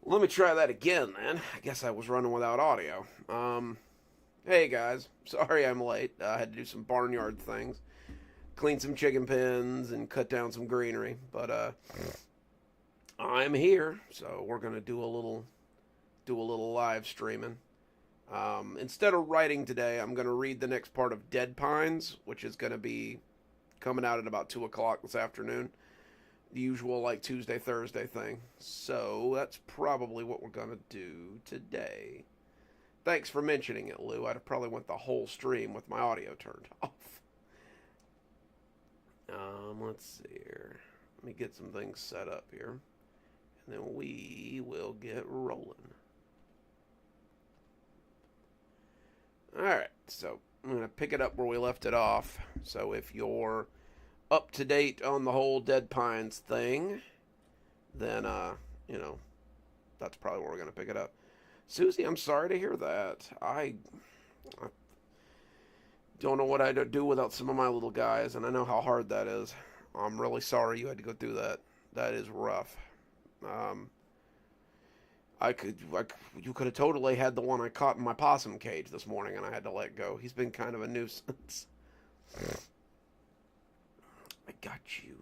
Let me try that again, then. I guess I was running without audio. Hey guys, sorry I'm late. I had to do some barnyard things, clean some chicken pens, and cut down some greenery. But I'm here, so we're gonna do a little live streaming. Instead of writing today, I'm gonna read the next part of Dead Pines, which is gonna be coming out at about 2 o'clock this afternoon. The usual like Tuesday Thursday thing. So that's probably what we're gonna do today. Thanks for mentioning it, Lou. I'd have probably went the whole stream with my audio turned off. Let's see here. Let me get some things set up here, and then we will get rolling. All right, so I'm gonna pick it up where we left it off. So if you're up to date on the whole Dead Pines thing, then you know, that's probably where we're gonna pick it up. Susie, I'm sorry to hear that. I don't know what I'd do without some of my little guys, and I know how hard that is. I'm really sorry you had to go through that. That is rough. Um, you could have totally had the one I caught in my possum cage this morning, and I had to let go. He's been kind of a nuisance. I got you.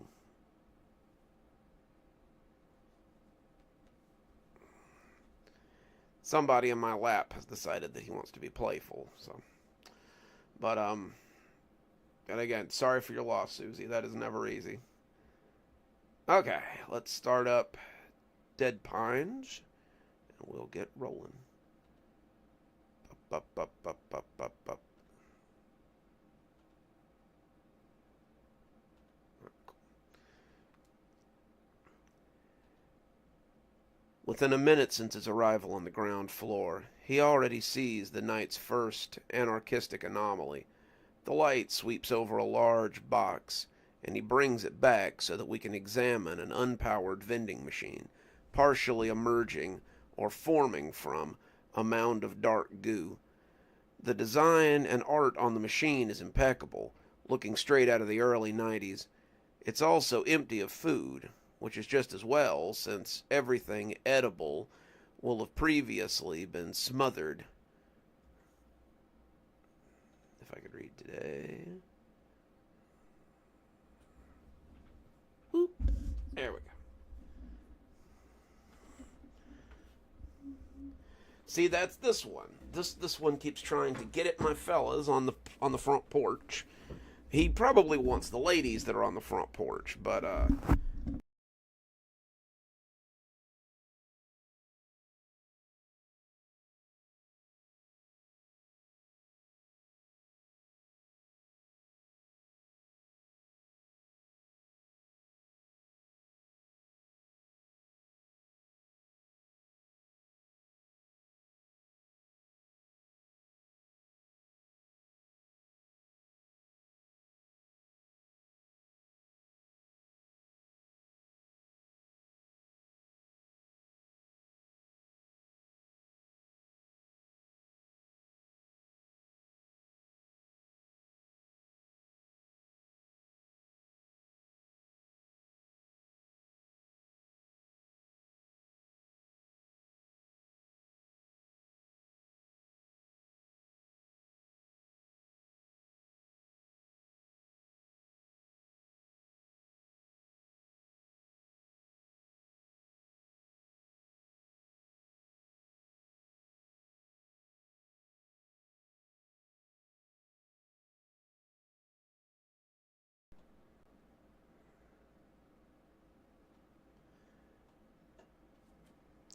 Somebody in my lap has decided that he wants to be playful, so. But and again, sorry for your loss, Susie. That is never easy. Okay, let's start up Dead Pines, and we'll get rolling. Up, up, up, up, up, up, up. Within a minute since his arrival on the ground floor, he already sees the night's first anarchistic anomaly. The light sweeps over a large box, and he brings it back so that we can examine an unpowered vending machine, partially emerging or forming from a mound of dark goo. The design and art on the machine is impeccable, looking straight out of the early 90s. It's also empty of food, which is just as well, since everything edible will have previously been smothered. If I could read today. Whoop. There we go. See, that's this one. This one keeps trying to get at my fellas on the front porch. He probably wants the ladies that are on the front porch, but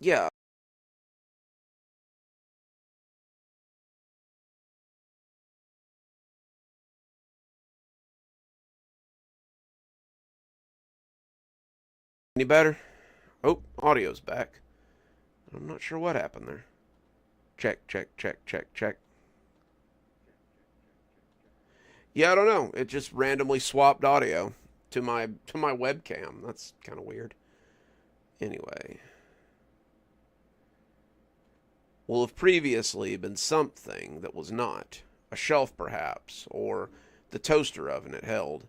yeah. Any better? Oh, audio's back. I'm not sure what happened there. Check, check, check, check, check. Yeah, I don't know. It just randomly swapped audio to my webcam. That's kind of weird. Anyway, will have previously been something that was not. A shelf, perhaps, or the toaster oven it held.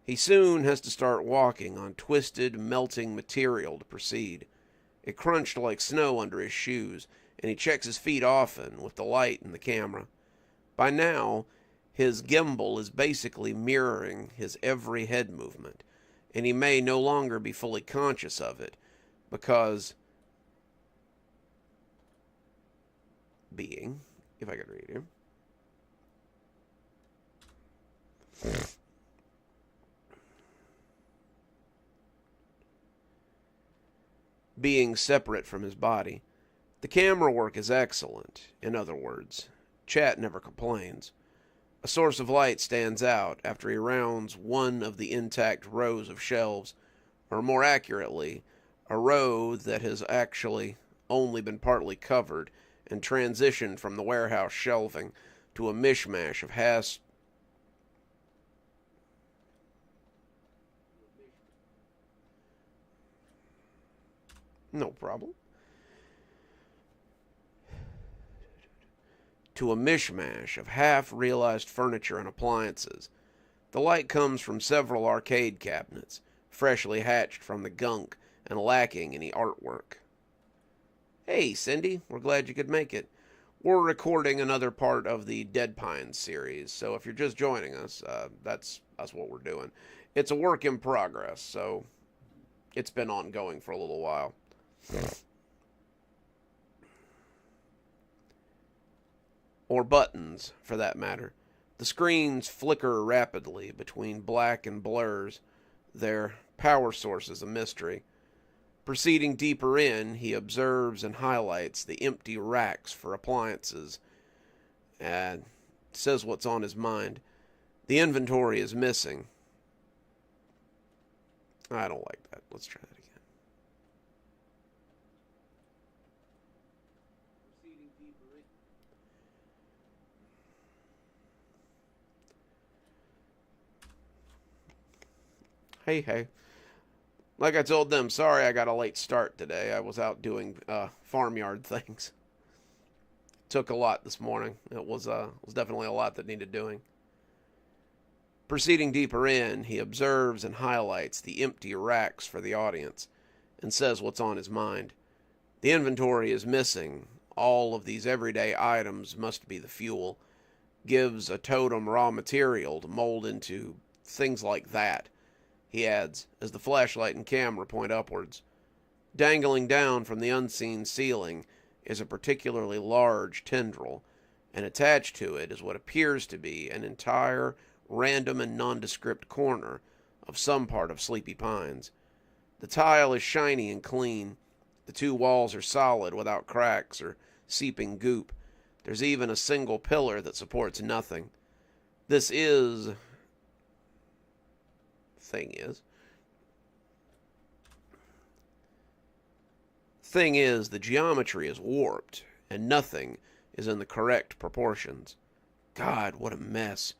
He soon has to start walking on twisted, melting material to proceed. It crunched like snow under his shoes, and he checks his feet often with the light and the camera. By now, his gimbal is basically mirroring his every head movement, and he may no longer be fully conscious of it because being, if I could read him, being separate from his body. The camera work is excellent. In other words, Chat never complains. A source of light stands out after he rounds one of the intact rows of shelves, or more accurately, a row that has actually only been partly covered and transitioned from the warehouse shelving to a mishmash of no problem. To a mishmash of half-realized furniture and appliances. The light comes from several arcade cabinets, freshly hatched from the gunk and lacking any artwork. Hey, Cindy, we're glad you could make it. We're recording another part of the Dead Pines series, so if you're just joining us, that's what we're doing. It's a work in progress, so it's been ongoing for a little while. Or buttons, for that matter. The screens flicker rapidly between black and blurs, their power sources a mystery. Proceeding deeper in, he observes and highlights the empty racks for appliances and says what's on his mind. The inventory is missing. I don't like that. Let's try that again. Proceeding deeper in. Hey. Like I told them, sorry I got a late start today. I was out doing farmyard things. Took a lot this morning. It was definitely a lot that needed doing. Proceeding deeper in, he observes and highlights the empty racks for the audience and says what's on his mind. The inventory is missing. All of these everyday items must be the fuel. Gives a totem raw material to mold into things like that. He adds, as the flashlight and camera point upwards. Dangling down from the unseen ceiling is a particularly large tendril, and attached to it is what appears to be an entire random and nondescript corner of some part of Sleepy Pines. The tile is shiny and clean. The two walls are solid without cracks or seeping goop. There's even a single pillar that supports nothing. This is... Thing is, the geometry is warped, and nothing is in the correct proportions. God, what a mess.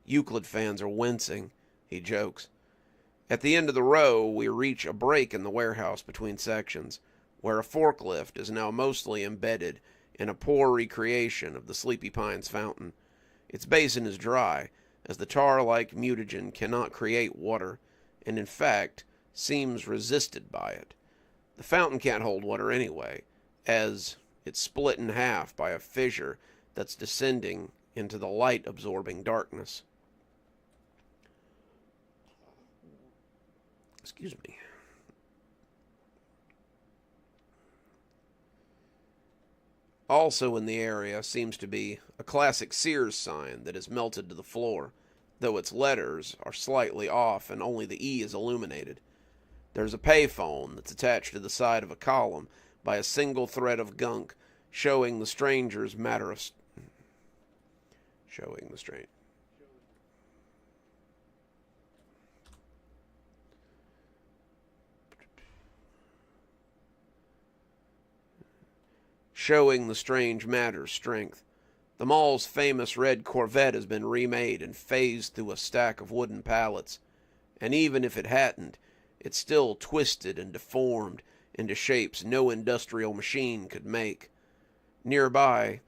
Euclid fans are wincing, he jokes. At the end of the row, we reach a break in the warehouse between sections, where a forklift is now mostly embedded in a poor recreation of the Sleepy Pines fountain. Its basin is dry, as the tar-like mutagen cannot create water, and in fact seems resisted by it. The fountain can't hold water anyway, as it's split in half by a fissure that's descending into the light-absorbing darkness. Excuse me. Also in the area seems to be a classic Sears sign that is melted to the floor, though its letters are slightly off and only the E is illuminated. There's a payphone that's attached to the side of a column by a single thread of gunk, showing the stranger's matter of... Showing the strange matter's strength. The mall's famous red Corvette has been remade and phased through a stack of wooden pallets, and even if it hadn't, it's still twisted and deformed into shapes no industrial machine could make. Nearby,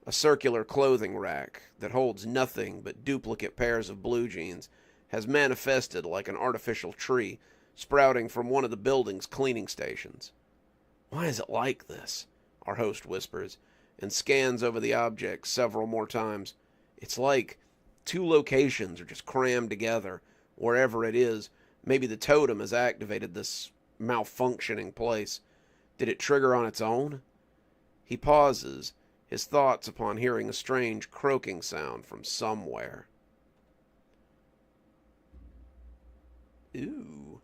a circular clothing rack that holds nothing but duplicate pairs of blue jeans has manifested like an artificial tree sprouting from one of the building's cleaning stations. Why is it like this? Our host whispers, and scans over the object several more times. It's like two locations are just crammed together, wherever it is. Maybe the totem has activated this malfunctioning place. Did it trigger on its own? He pauses, his thoughts upon hearing a strange croaking sound from somewhere. Ooh.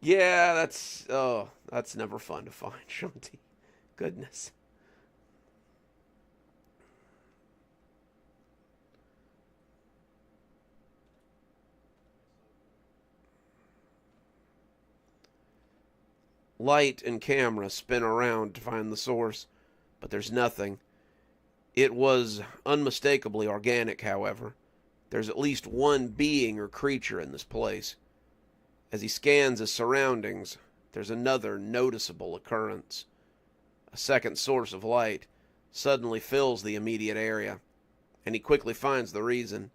Yeah, that's never fun to find, Shanti. Goodness. Light and camera spin around to find the source, but there's nothing. It was unmistakably organic, however. There's at least one being or creature in this place. As he scans his surroundings, there's another noticeable occurrence. A second source of light suddenly fills the immediate area, and he quickly finds the reason.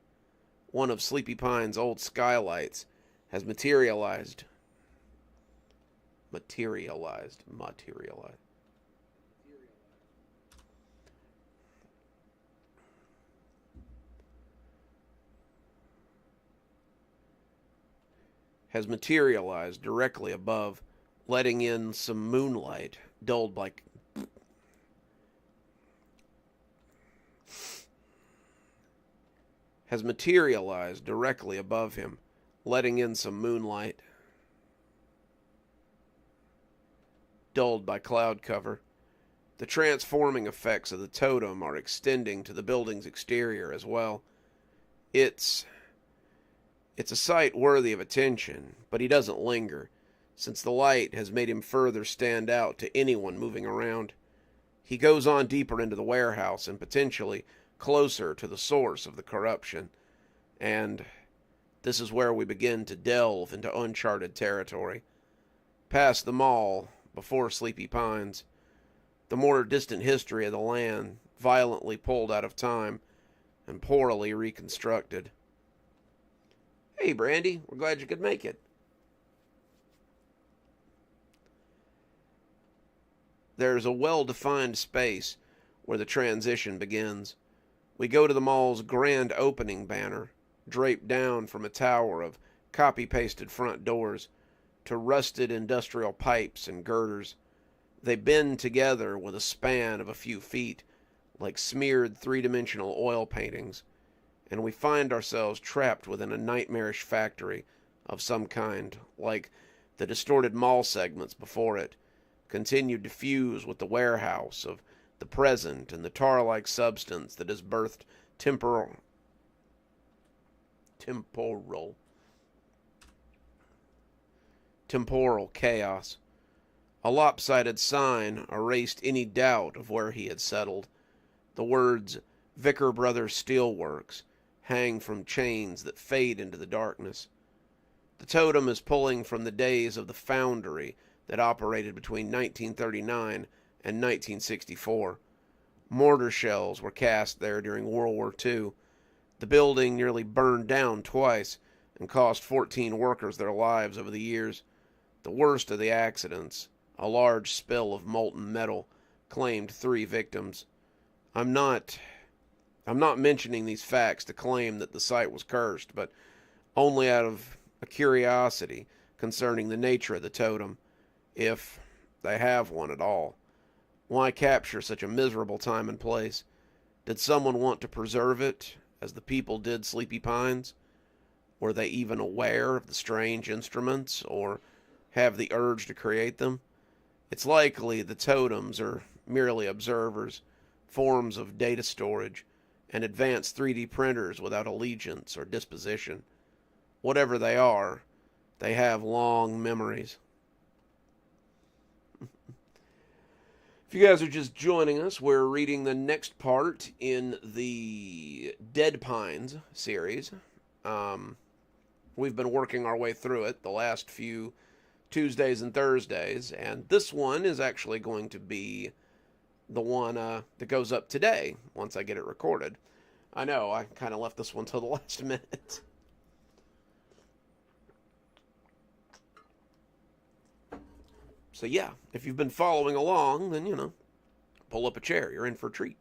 One of Sleepy Pine's old skylights has materialized. Has materialized directly above, letting in some moonlight, dulled by has materialized directly above him, letting in some moonlight, dulled by cloud cover. The transforming effects of the totem are extending to the building's exterior as well. It's a sight worthy of attention, but he doesn't linger, since the light has made him further stand out to anyone moving around. He goes on deeper into the warehouse and potentially closer to the source of the corruption, and this is where we begin to delve into uncharted territory. Past the mall, before Sleepy Pines, the more distant history of the land, violently pulled out of time and poorly reconstructed. Hey, Brandy, we're glad you could make it. There's a well-defined space where the transition begins. We go to the mall's grand opening banner, draped down from a tower of copy-pasted front doors to rusted industrial pipes and girders. They bend together with a span of a few feet, like smeared three-dimensional oil paintings, and we find ourselves trapped within a nightmarish factory of some kind, like the distorted mall segments before it, continued to fuse with the warehouse of the present and the tar-like substance that has birthed temporal chaos. A lopsided sign erased any doubt of where he had settled. The words Vicker Brothers Steelworks hang from chains that fade into the darkness. The totem is pulling from the days of the foundry that operated between 1939 and 1964. Mortar shells were cast there during World War II. The building nearly burned down twice and cost 14 workers their lives over the years. The worst of the accidents, a large spill of molten metal, claimed 3 victims. I'm not mentioning these facts to claim that the site was cursed, but only out of a curiosity concerning the nature of the totem, if they have one at all. Why capture such a miserable time and place? Did someone want to preserve it, as the people did Sleepy Pines? Were they even aware of the strange instruments, or have the urge to create them? It's likely the totems are merely observers, forms of data storage, and advanced 3D printers without allegiance or disposition. Whatever they are, they have long memories. If you guys are just joining us, we're reading the next part in the Dead Pines series. We've been working our way through it the last few Tuesdays and Thursdays, and this one is actually going to be the one that goes up today once I get it recorded. I know, I kind of left this one till the last minute. So yeah, if you've been following along, then, pull up a chair. You're in for a treat.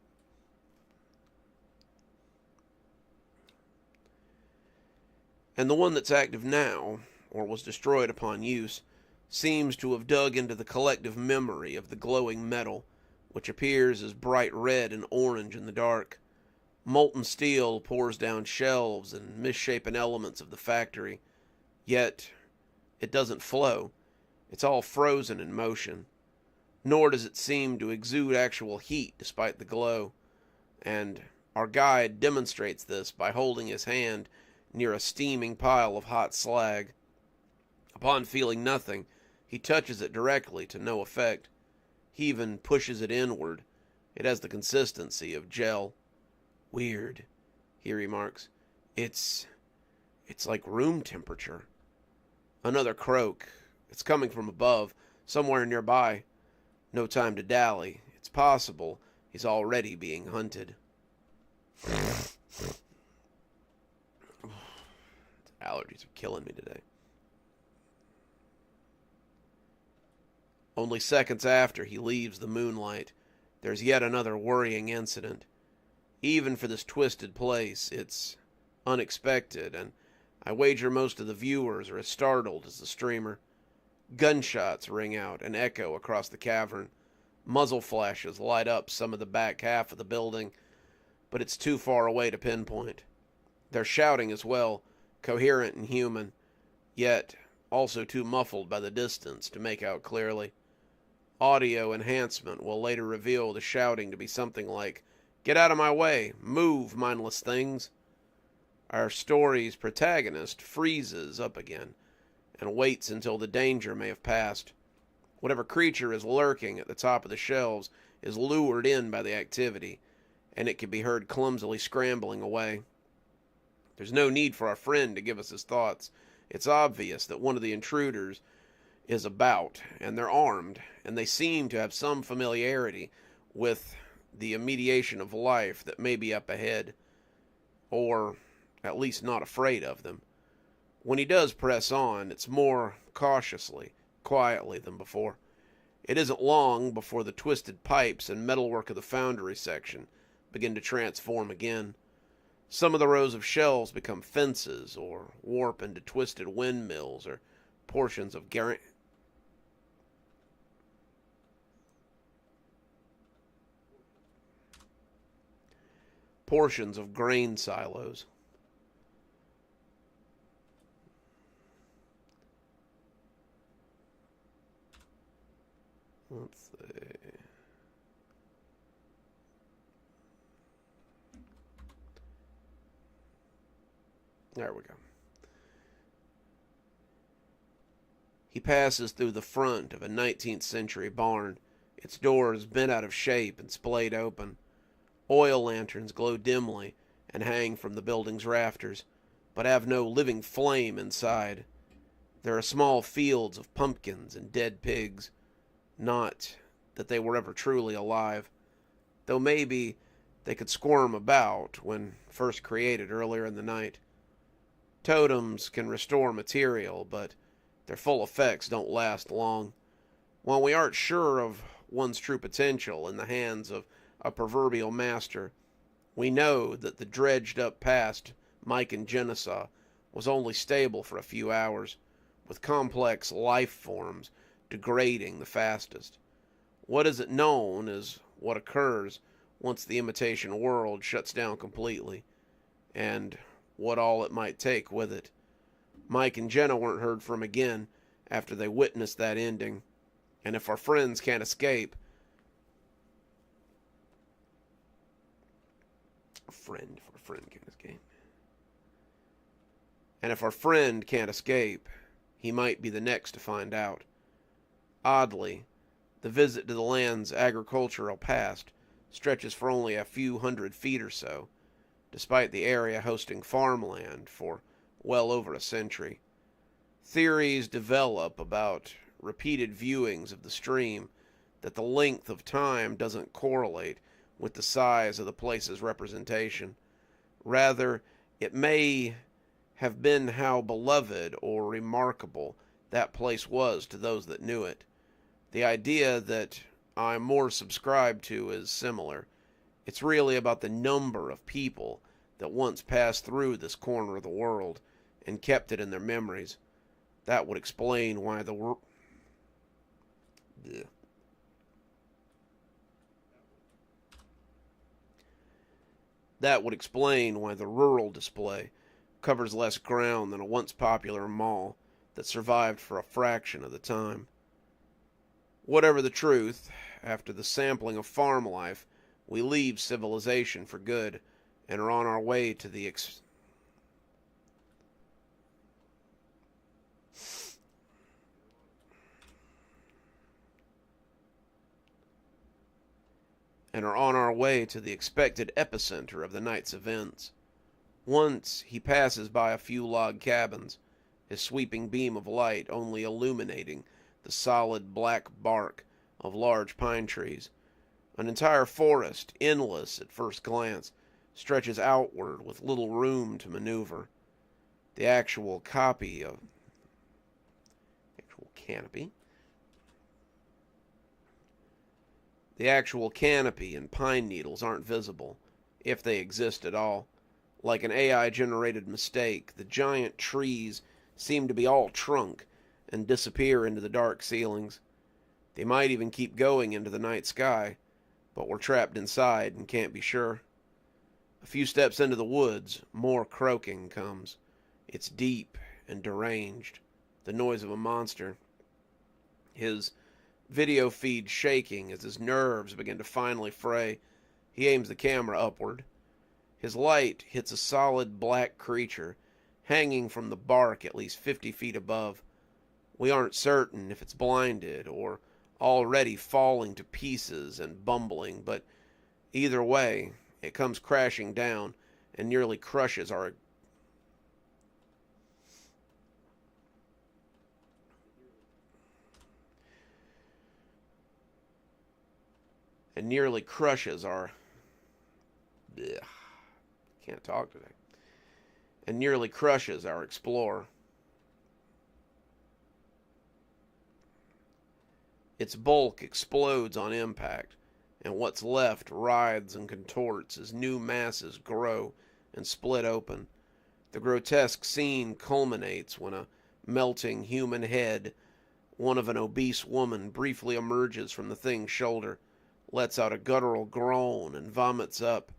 And the one that's active now, or was destroyed upon use, seems to have dug into the collective memory of the glowing metal, which appears as bright red and orange in the dark. Molten steel pours down shelves and misshapen elements of the factory, yet it doesn't flow. It's all frozen in motion. Nor does it seem to exude actual heat despite the glow, and our guide demonstrates this by holding his hand near a steaming pile of hot slag. Upon feeling nothing, he touches it directly to no effect. He even pushes it inward. It has the consistency of gel. Weird, he remarks. It's like room temperature. Another croak. It's coming from above, somewhere nearby. No time to dally. It's possible he's already being hunted. Allergies are killing me today. Only seconds after he leaves the moonlight, there's yet another worrying incident. Even for this twisted place, it's unexpected, and I wager most of the viewers are as startled as the streamer. Gunshots ring out and echo across the cavern. Muzzle flashes light up some of the back half of the building, but it's too far away to pinpoint. They're shouting as well, coherent and human, yet also too muffled by the distance to make out clearly. Audio enhancement will later reveal the shouting to be something like, "Get out of my way! Move, mindless things!" Our story's protagonist freezes up again and waits until the danger may have passed. Whatever creature is lurking at the top of the shelves is lured in by the activity, and it can be heard clumsily scrambling away. There's no need for our friend to give us his thoughts. It's obvious that one of the intruders is about, and they're armed, and they seem to have some familiarity with the immediation of life that may be up ahead, or at least not afraid of them. When he does press on, it's more cautiously, quietly than before. It isn't long before the twisted pipes and metalwork of the foundry section begin to transform again. Some of the rows of shelves become fences, or warp into twisted windmills, or portions of grain silos. Let's see. There we go. He passes through the front of a 19th century barn, its doors bent out of shape and splayed open. Oil lanterns glow dimly and hang from the building's rafters, but have no living flame inside. There are small fields of pumpkins and dead pigs. Not that they were ever truly alive, though maybe they could squirm about when first created earlier in the night. Totems can restore material, but their full effects don't last long. While we aren't sure of one's true potential in the hands of a proverbial master, we know that the dredged-up past Mike and Genesaw was only stable for a few hours, with complex life forms degrading the fastest. What isn't known is what occurs once the imitation world shuts down completely, and what all it might take with it. Mike and Jenna weren't heard from again after they witnessed that ending, and if our friends can't escape, And if our friend can't escape, he might be the next to find out. Oddly, the visit to the land's agricultural past stretches for only a few hundred feet or so, despite the area hosting farmland for well over a century. Theories develop about repeated viewings of the stream that the length of time doesn't correlate with the size of the place's representation. Rather, it may have been how beloved or remarkable that place was to those that knew it. The idea that I'm more subscribed to is similar. It's really about the number of people that once passed through this corner of the world and kept it in their memories. That would explain why the That would explain why the rural display covers less ground than a once popular mall that survived for a fraction of the time. Whatever the truth, after the sampling of farm life, we leave civilization for good and are on our way to the expected epicenter of the night's events. Once he passes by a few log cabins, his sweeping beam of light only illuminating the solid black bark of large pine trees. An entire forest, endless at first glance, stretches outward with little room to maneuver. The actual canopy The actual canopy and pine needles aren't visible, if they exist at all. Like an AI-generated mistake, the giant trees seem to be all trunk and disappear into the dark ceilings. They might even keep going into the night sky, but we're trapped inside and can't be sure. A few steps into the woods, more croaking comes. It's deep and deranged, the noise of a monster. His video feed shaking as his nerves begin to finally fray. He aims the camera upward. His light hits a solid black creature hanging from the bark at least 50 feet above. We aren't certain if it's blinded or already falling to pieces and bumbling, but either way, it comes crashing down and nearly crushes our and nearly crushes our ugh, can't talk today. And nearly crushes our explorer. Its bulk explodes on impact, and what's left writhes and contorts as new masses grow and split open. The grotesque scene culminates when a melting human head, one of an obese woman, briefly emerges from the thing's shoulder, lets out a guttural groan, and vomits up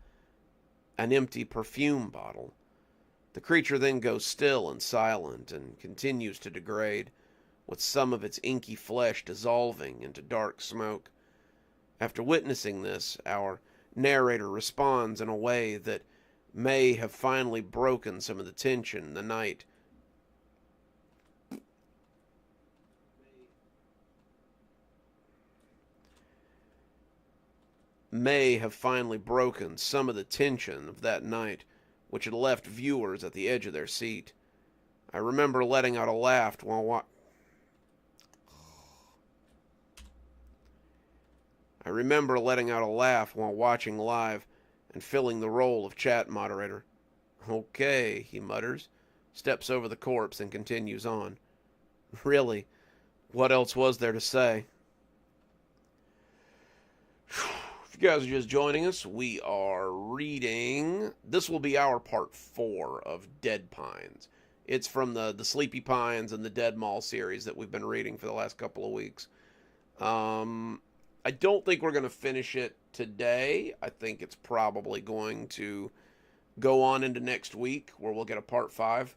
an empty perfume bottle. The creature then goes still and silent and continues to degrade, with some of its inky flesh dissolving into dark smoke. After witnessing this, our narrator responds in a way that may have finally broken some of the tension in the night. May have finally broken some of the tension of that night, which had left viewers at the edge of their seat. I remember letting out a laugh while watching live and filling the role of chat moderator. Okay, he mutters, steps over the corpse and continues on. Really, what else was there to say? If you guys are just joining us, we are reading. This will be our part 4 of Dead Pines. It's from the Sleepy Pines and the Dead Mall series that we've been reading for the last couple of weeks. I don't think we're going to finish it today. I think it's probably going to go on into next week where we'll get a part 5.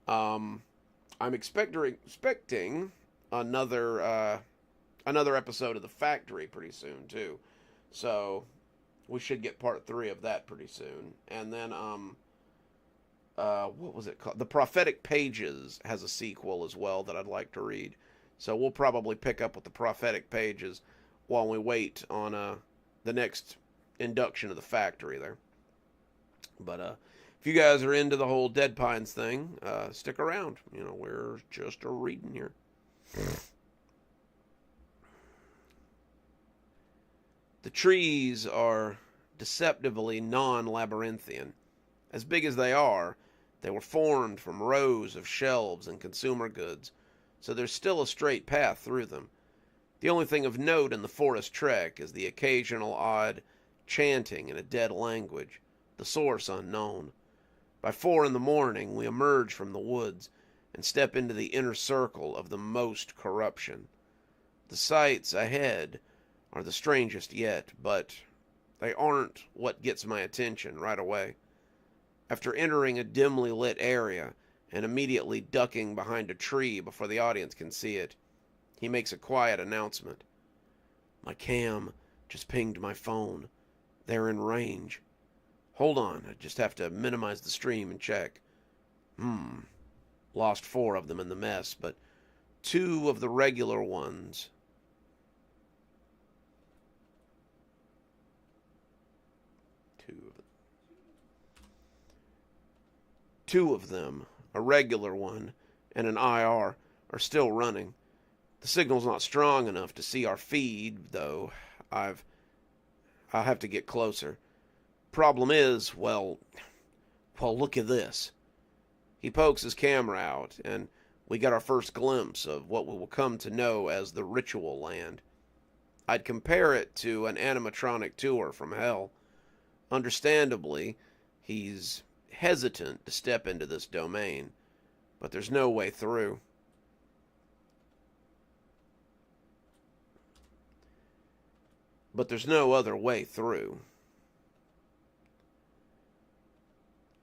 I'm expecting another episode of The Factory pretty soon too. So we should get part 3 of that pretty soon. And then what was it called? The Prophetic Pages has a sequel as well that I'd like to read. So we'll probably pick up with the Prophetic Pages while we wait on the next induction of The Factory there. But if you guys are into the whole Dead Pines thing, stick around. You know, we're just a reading here. The trees are deceptively non-labyrinthian. As big as they were formed from rows of shelves and consumer goods, so there's still a straight path through them. The only thing of note in the forest trek is the occasional odd chanting in a dead language, the source unknown. By 4 in the morning, we emerge from the woods and step into the inner circle of the most corruption. The sights ahead are the strangest yet, but they aren't what gets my attention right away. After entering a dimly lit area and immediately ducking behind a tree before the audience can see it, he makes a quiet announcement. My cam just pinged my phone. They're in range. Hold on, I just have to minimize the stream and check. Lost 4 of them in the mess, but 2 of the regular ones. Two of them, a regular one and an IR, are still running. The signal's not strong enough to see our feed, though. I'll have to get closer. Problem is, well, look at this. He pokes his camera out, and we get our first glimpse of what we will come to know as the Ritual Land. I'd compare it to an animatronic tour from hell. Understandably, he's hesitant to step into this domain, but there's no way through. But there's no other way through.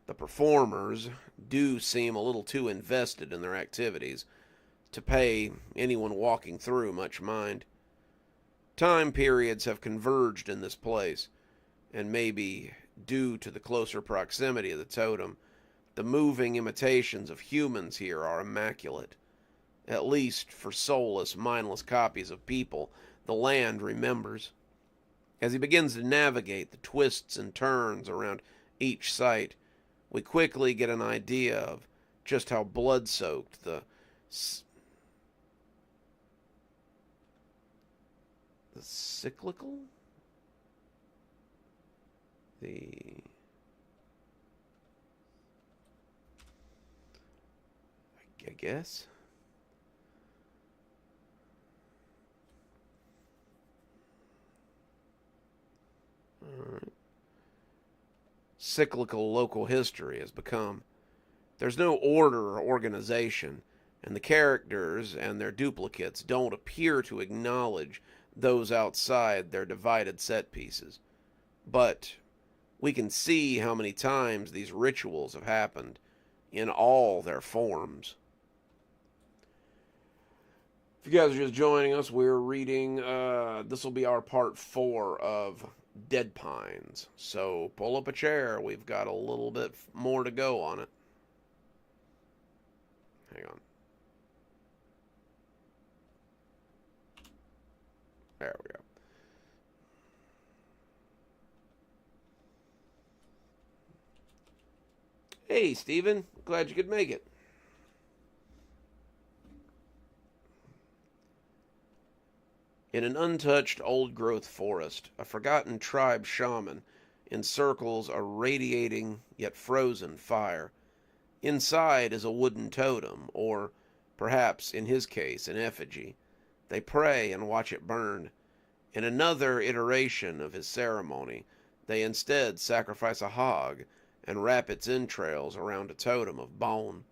The performers do seem a little too invested in their activities to pay anyone walking through much mind. Time periods have converged in this place, and maybe due to the closer proximity of the totem, the moving imitations of humans here are immaculate. At least for soulless, mindless copies of people the land remembers. As he begins to navigate the twists and turns around each site, we quickly get an idea of just how blood-soaked the cyclical? I guess. All right. Cyclical local history has become. There's no order or organization, and the characters and their duplicates don't appear to acknowledge those outside their divided set pieces. But we can see how many times these rituals have happened in all their forms. If you guys are just joining us, we're reading, this will be our part 4 of Dead Pines. So pull up a chair. We've got a little bit more to go on it. Hang on. There we go. Hey, Steven. Glad you could make it. In an untouched old-growth forest, a forgotten tribe shaman encircles a radiating yet frozen fire. Inside is a wooden totem, or perhaps, in his case, an effigy. They pray and watch it burn. In another iteration of his ceremony, they instead sacrifice a hog and wrap its entrails around a totem of bone.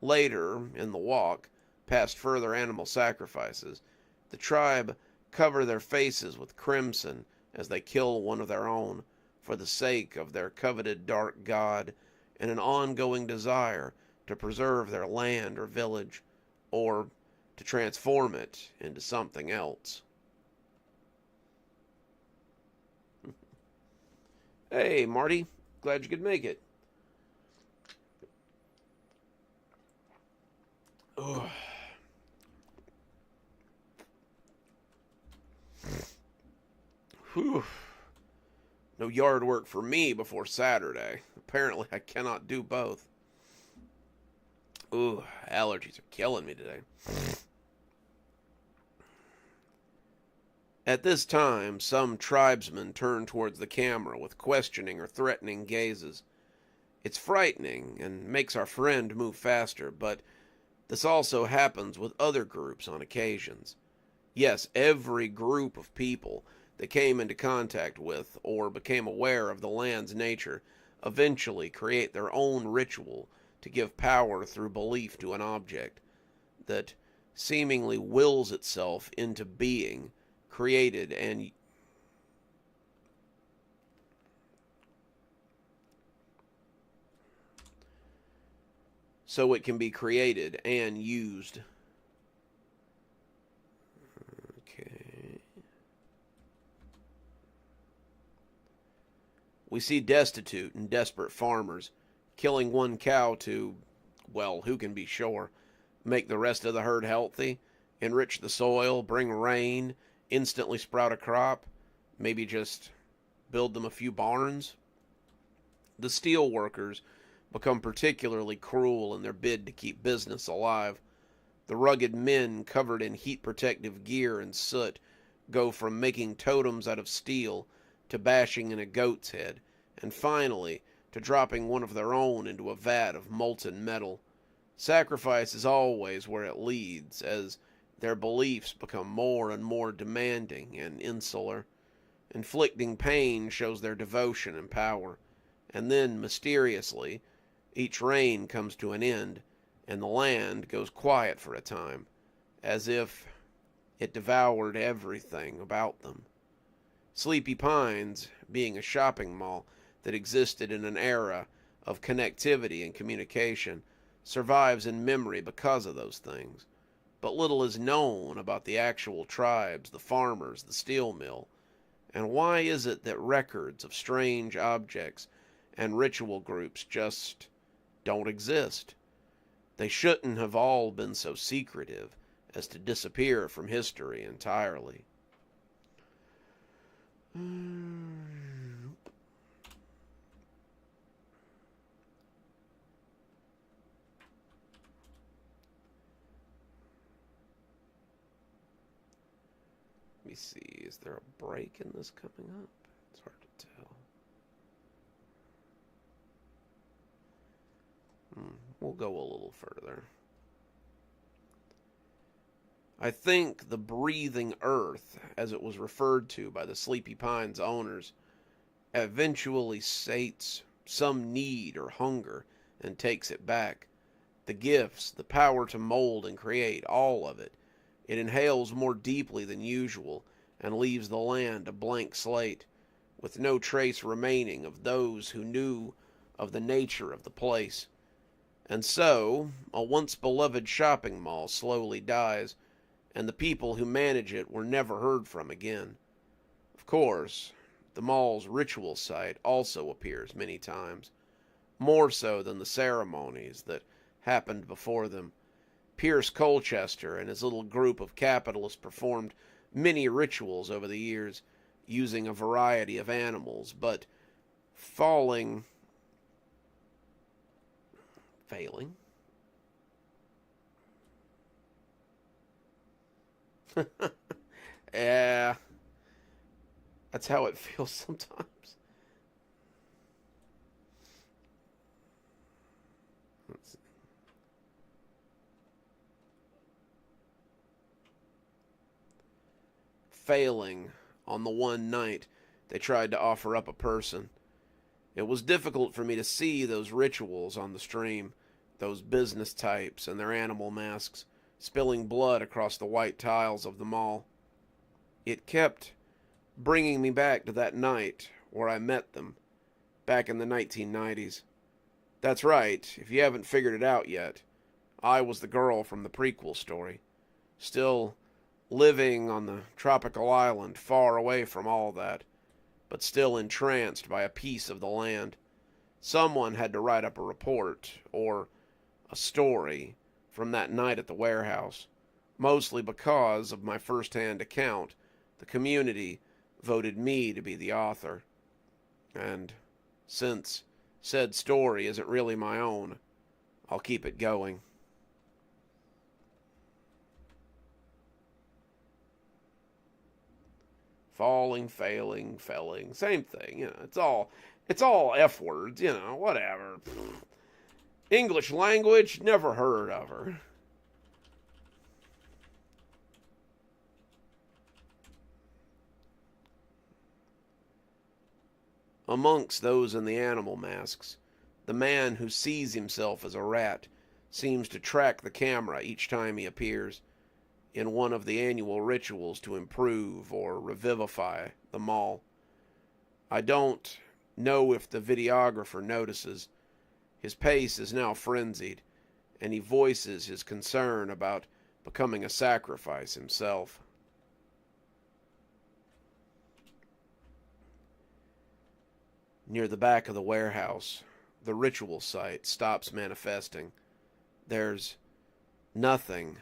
Later, in the walk, past further animal sacrifices, the tribe cover their faces with crimson as they kill one of their own for the sake of their coveted dark god and an ongoing desire to preserve their land or village, or to transform it into something else. Hey, Marty. Glad you could make it. Ugh. Whew. No yard work for me before Saturday. Apparently, I cannot do both. Ooh, allergies are killing me today. At this time, some tribesmen turn towards the camera with questioning or threatening gazes. It's frightening and makes our friend move faster, but this also happens with other groups on occasions. Yes, every group of people that came into contact with or became aware of the land's nature eventually create their own ritual to give power through belief to an object that seemingly wills itself into being created and so it can be created and used. Okay. We see destitute and desperate farmers killing one cow to, well, who can be sure, make the rest of the herd healthy, enrich the soil, bring rain, instantly sprout a crop, maybe just build them a few barns. The steel workers become particularly cruel in their bid to keep business alive. The rugged men covered in heat protective gear and soot go from making totems out of steel to bashing in a goat's head, and finally to dropping one of their own into a vat of molten metal. Sacrifice is always where it leads, as their beliefs become more and more demanding and insular. Inflicting pain shows their devotion and power, and then, mysteriously, each rain comes to an end, and the land goes quiet for a time, as if it devoured everything about them. Sleepy Pines, being a shopping mall that existed in an era of connectivity and communication, survives in memory because of those things. But little is known about the actual tribes, the farmers, the steel mill. And why is it that records of strange objects and ritual groups just don't exist? They shouldn't have all been so secretive as to disappear from history entirely. Let me see, is there a break in this coming up? It's hard to tell. We'll go a little further. I think the breathing earth, as it was referred to by the Sleepy Pines owners, eventually sates some need or hunger and takes it back. The gifts, the power to mold and create, all of it. It inhales more deeply than usual and leaves the land a blank slate, with no trace remaining of those who knew of the nature of the place. And so, a once beloved shopping mall slowly dies, and the people who manage it were never heard from again. Of course, the mall's ritual site also appears many times, more so than the ceremonies that happened before them. Pierce Colchester and his little group of capitalists performed many rituals over the years, using a variety of animals, but failing. Yeah, that's how it feels sometimes. Let's see. Failing on the one night they tried to offer up a person. It was difficult for me to see those rituals on the stream, those business types and their animal masks, spilling blood across the white tiles of the mall. It kept bringing me back to that night where I met them, back in the 1990s. That's right, if you haven't figured it out yet, I was the girl from the prequel story, still living on the tropical island far away from all that, but still entranced by a piece of the land. Someone had to write up a report, or a story, from that night at the warehouse. Mostly because of my first-hand account, the community voted me to be the author. And since said story isn't really my own, I'll keep it going. Falling, failing, felling, same thing, it's all F words, whatever. English language, never heard of her. Amongst those in the animal masks, the man who sees himself as a rat seems to track the camera each time he appears in one of the annual rituals to improve or revivify the mall. I don't know if the videographer notices. His pace is now frenzied, and he voices his concern about becoming a sacrifice himself. Near the back of the warehouse, the ritual site stops manifesting. There's nothing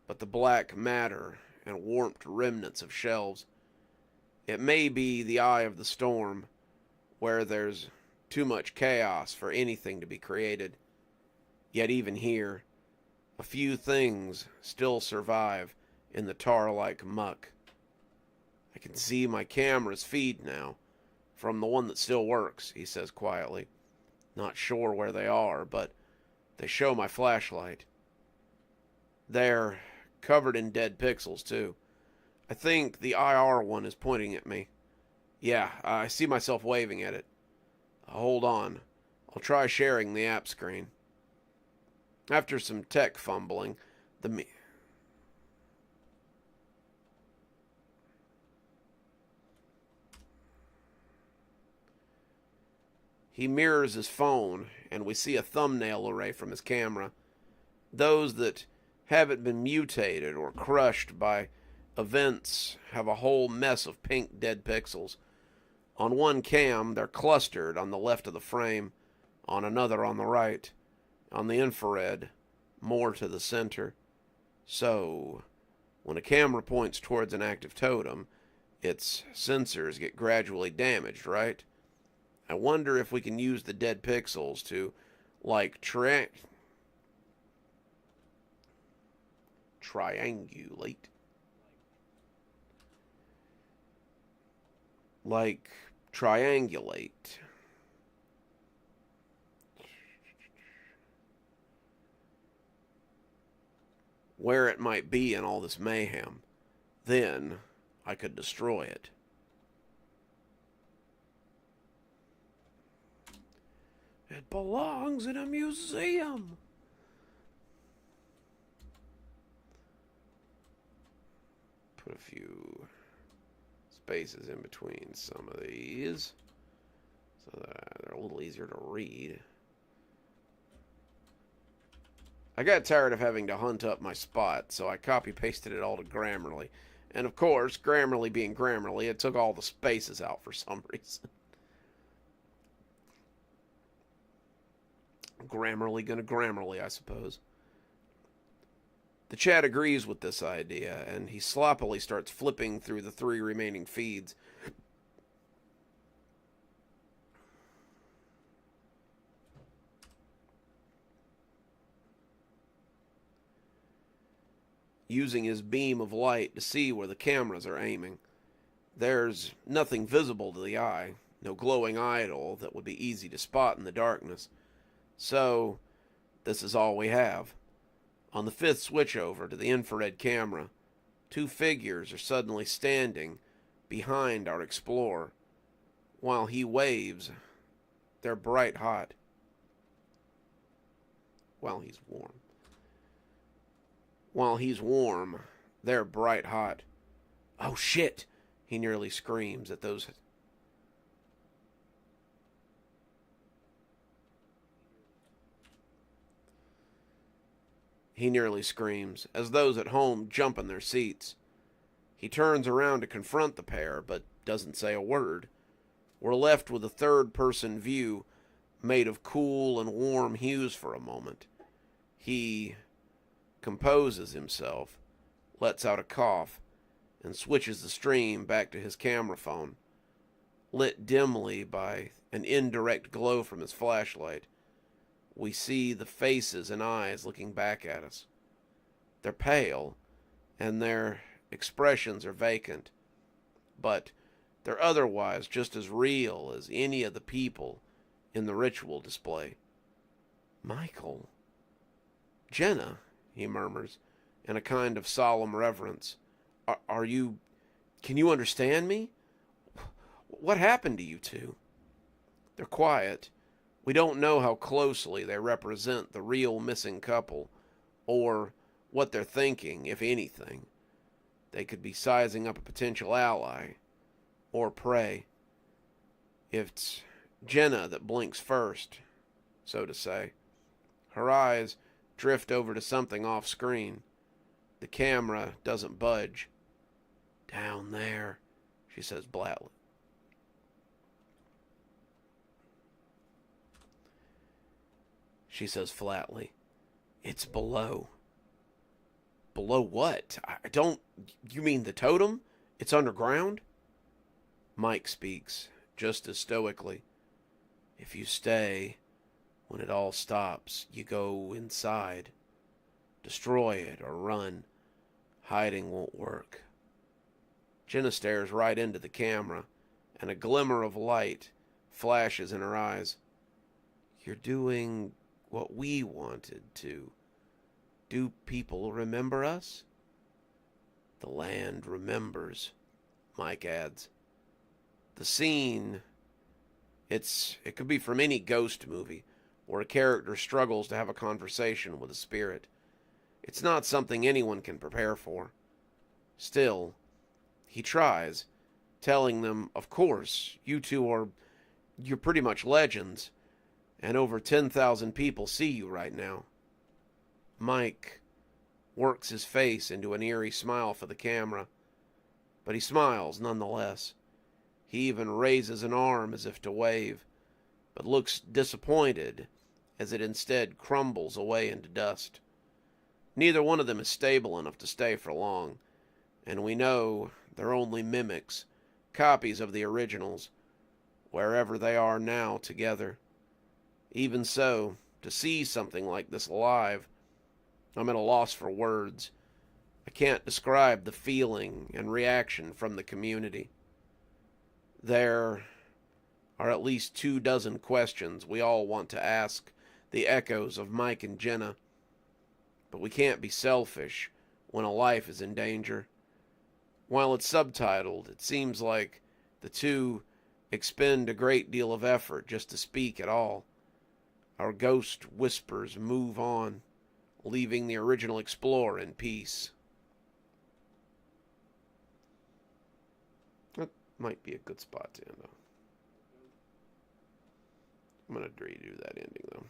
but the black matter and warped remnants of shelves. It may be the eye of the storm, where there's too much chaos for anything to be created. Yet even here, a few things still survive in the tar-like muck. I can see my camera's feed now, from the one that still works, he says quietly. Not sure where they are, but they show my flashlight. They're covered in dead pixels, too. I think the IR one is pointing at me. Yeah, I see myself waving at it. Hold on. I'll try sharing the app screen. After some tech fumbling, he mirrors his phone, and we see a thumbnail array from his camera. Those that haven't been mutated or crushed by events have a whole mess of pink dead pixels. On one cam, they're clustered on the left of the frame, on another on the right. On the infrared, more to the center. So, when a camera points towards an active totem, its sensors get gradually damaged, right? I wonder if we can use the dead pixels to, like, triangulate. Like, triangulate. Where it might be in all this mayhem. Then I could destroy it. It belongs in a museum. Put a few spaces in between some of these so that they're a little easier to read. I got tired of having to hunt up my spot, so I copy-pasted it all to Grammarly. And of course, Grammarly being Grammarly, it took all the spaces out for some reason. Grammarly gonna Grammarly, I suppose. The chat agrees with this idea, and he sloppily starts flipping through the 3 remaining feeds. Using his beam of light to see where the cameras are aiming. There's nothing visible to the eye, no glowing idol that would be easy to spot in the darkness. So, this is all we have. On the 5th switchover to the infrared camera, 2 figures are suddenly standing behind our explorer. While he waves, they're bright hot. While he's warm, they're bright hot. Oh shit! He nearly screams at those. He nearly screams as those at home jump in their seats. He turns around to confront the pair, but doesn't say a word. We're left with a third-person view made of cool and warm hues for a moment. He composes himself, lets out a cough, and switches the stream back to his camera phone. Lit dimly by an indirect glow from his flashlight, we see the faces and eyes looking back at us. They're pale, and their expressions are vacant, but they're otherwise just as real as any of the people in the ritual display. Michael. Jenna, he murmurs, in a kind of solemn reverence. Are you... Can you understand me? What happened to you two? They're quiet. We don't know how closely they represent the real missing couple, or what they're thinking, if anything. They could be sizing up a potential ally, or prey. If it's Jenna that blinks first, so to say, her eyes drift over to something off screen. The camera doesn't budge. Down there, she says flatly. She says flatly, it's below. Below what? I don't... You mean the totem? It's underground? Mike speaks, just as stoically. If you stay, when it all stops, you go inside. Destroy it or run. Hiding won't work. Jenna stares right into the camera, and a glimmer of light flashes in her eyes. You're doing what we wanted to. Do people remember us? The land remembers, Mike adds. The scene, it could be from any ghost movie where a character struggles to have a conversation with a spirit. It's not something anyone can prepare for. Still, he tries, telling them, of course, you're pretty much legends, and over 10,000 people see you right now. Mike works his face into an eerie smile for the camera, but he smiles nonetheless. He even raises an arm as if to wave, but looks disappointed as it instead crumbles away into dust. Neither one of them is stable enough to stay for long, and we know they're only mimics, copies of the originals, wherever they are now together. Even so, to see something like this live, I'm at a loss for words. I can't describe the feeling and reaction from the community. There are at least 24 questions we all want to ask the echoes of Mike and Jenna, but we can't be selfish when a life is in danger. While it's subtitled, it seems like the two expend a great deal of effort just to speak at all. Our ghost whispers move on, leaving the original explorer in peace. That might be a good spot to end on. I'm going to redo that ending, though.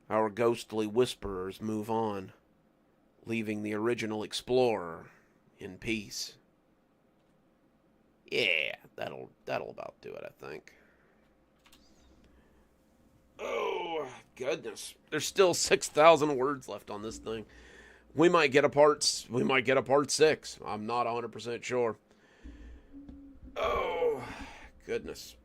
Our ghostly whisperers move on, leaving the original explorer in peace. Yeah, that'll about do it, I think. Oh, goodness. There's still 6,000 words left on this thing. We might get a part 6. I'm not 100% sure. Oh, goodness.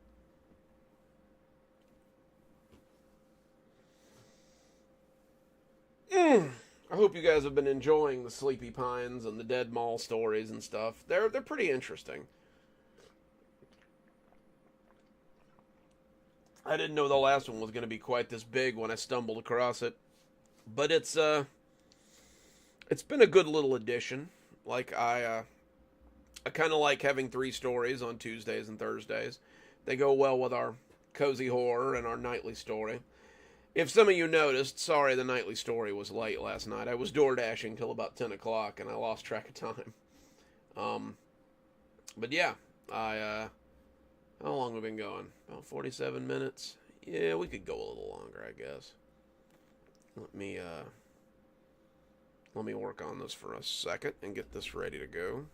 I hope you guys have been enjoying the Sleepy Pines and the Dead Mall stories and stuff. They're pretty interesting. I didn't know the last one was going to be quite this big when I stumbled across it, but it's been a good little addition. Like I kind of like having 3 stories on Tuesdays and Thursdays. They go well with our cozy horror and our nightly story. If some of you noticed, sorry the nightly story was late last night. I was door dashing till about 10 o'clock and I lost track of time. But yeah, how long have we been going? About 47 minutes? Yeah, we could go a little longer, I guess. Let me work on this for a second and get this ready to go.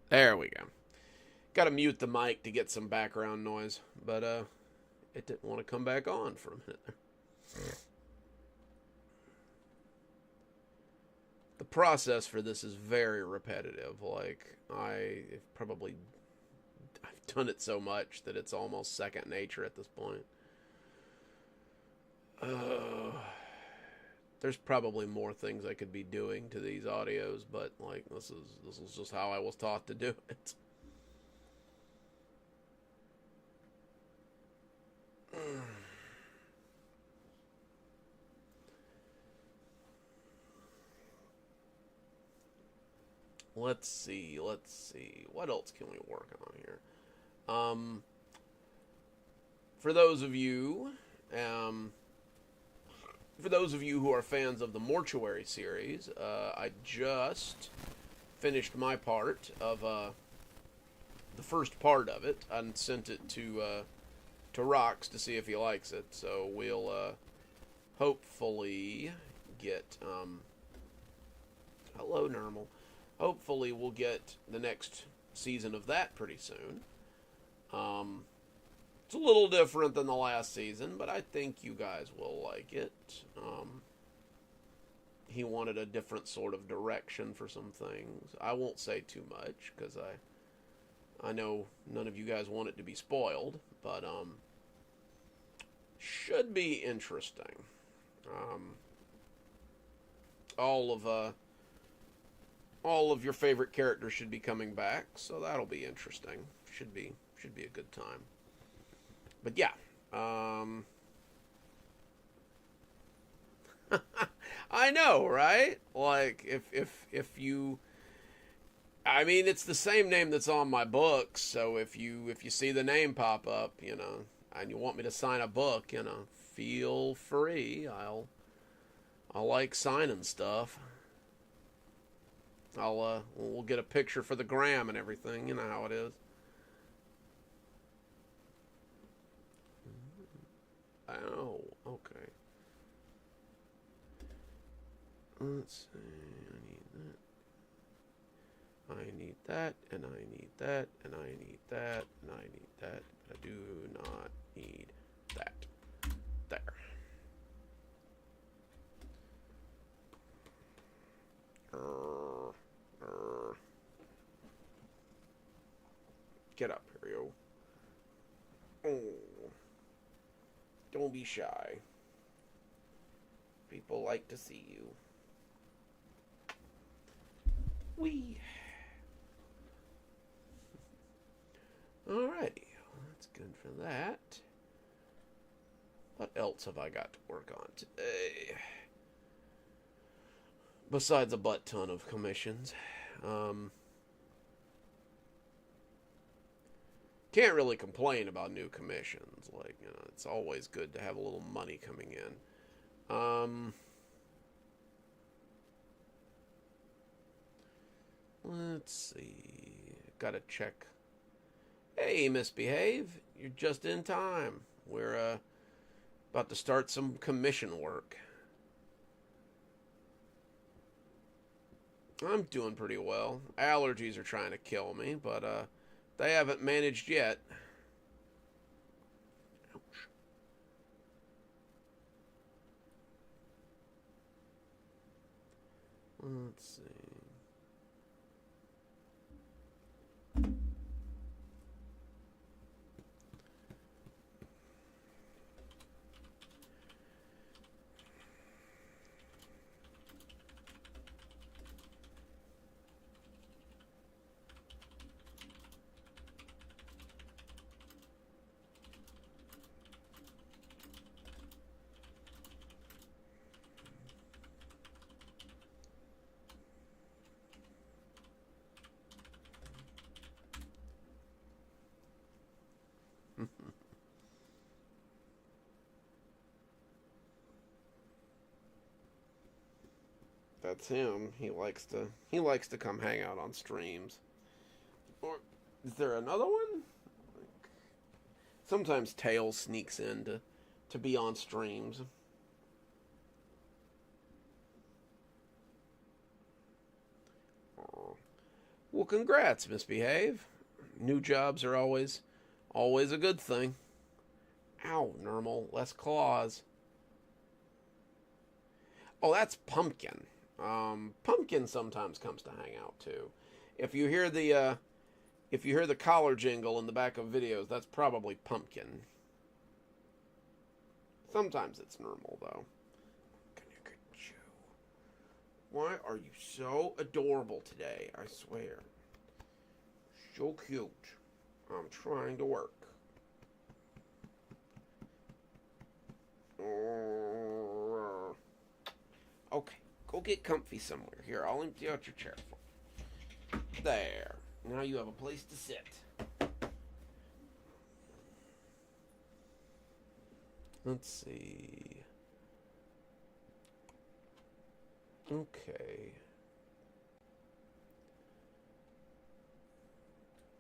There we go. Got to mute the mic to get some background noise, but it didn't want to come back on for a minute there. The process for this is very repetitive. Like I've done it so much that it's almost second nature at this point. There's probably more things I could be doing to these audios, but like this is just how I was taught to do it. Let's see. What else can we work on here? Um, for those of you, um, for those of you who are fans of the Mortuary series, I just finished my part of the first part of it and sent it to Rox to see if he likes it. So we'll hopefully get hello Normal. Hopefully we'll get the next season of that pretty soon. It's a little different than the last season, but I think you guys will like it. He wanted a different sort of direction for some things. I won't say too much because I know none of you guys want it to be spoiled, but should be interesting. All of your favorite characters should be coming back, so that'll be interesting. Should be a good time. But yeah, I know, right? Like if you, I mean, it's the same name that's on my books. So if you see the name pop up, and you want me to sign a book, feel free. I like signing stuff. We'll get a picture for the gram and everything. You know how it is. Oh, okay. Let's see. I need that, and I need that, and I need that, and I need that. I do not need that. There. Get up here, yo. Oh. Don't be shy. People like to see you. Wee. Alrighty. That's good for that. What else have I got to work on today? Besides a butt ton of commissions. Can't really complain about new commissions. Like, it's always good to have a little money coming in. Let's see. Gotta check. Hey, Misbehave. You're just in time. We're about to start some commission work. I'm doing pretty well. Allergies are trying to kill me, but they haven't managed yet. Ouch. Let's see. That's him. He likes to come hang out on streams. Or is there another one? Sometimes Tails sneaks in to be on streams. Aw. Well, congrats, Misbehave. New jobs are always a good thing. Ow, Normal, less claws. Oh, that's Pumpkin. Pumpkin sometimes comes to hang out too. If you hear the collar jingle in the back of videos, that's probably Pumpkin. Sometimes it's Normal though. Can you get Why are you so adorable today? I swear. So cute. I'm trying to work. Okay, go get comfy somewhere. Here, I'll empty out your chair for you. There. Now you have a place to sit. Let's see. Okay.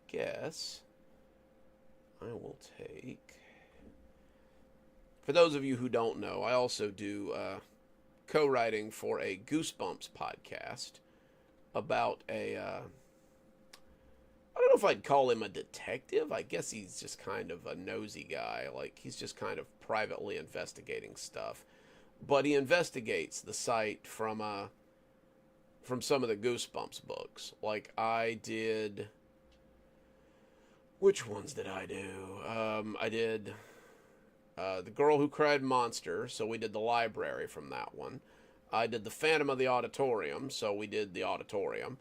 Guess I will take. For those of you who don't know, I also do co-writing for a Goosebumps podcast about a. I don't know if I'd call him a detective. I guess he's just kind of a nosy guy. Like, he's just kind of privately investigating stuff. But he investigates the site from some of the Goosebumps books. Like, I did. Which ones did I do? I did The Girl Who Cried Monster, so we did the library from that one. I did The Phantom of the Auditorium, so we did the auditorium.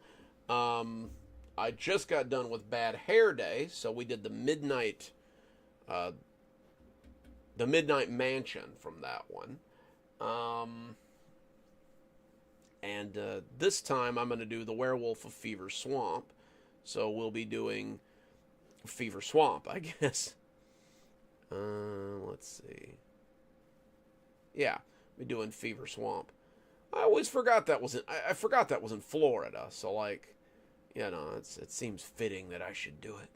I just got done with Bad Hair Day, so we did the Midnight Mansion from that one. And this time I'm going to do The Werewolf of Fever Swamp, so we'll be doing Fever Swamp, I guess. Let's see. Yeah, we're doing Fever Swamp. I always forgot that was I forgot that was in Florida, so like, you know, it seems fitting that I should do it.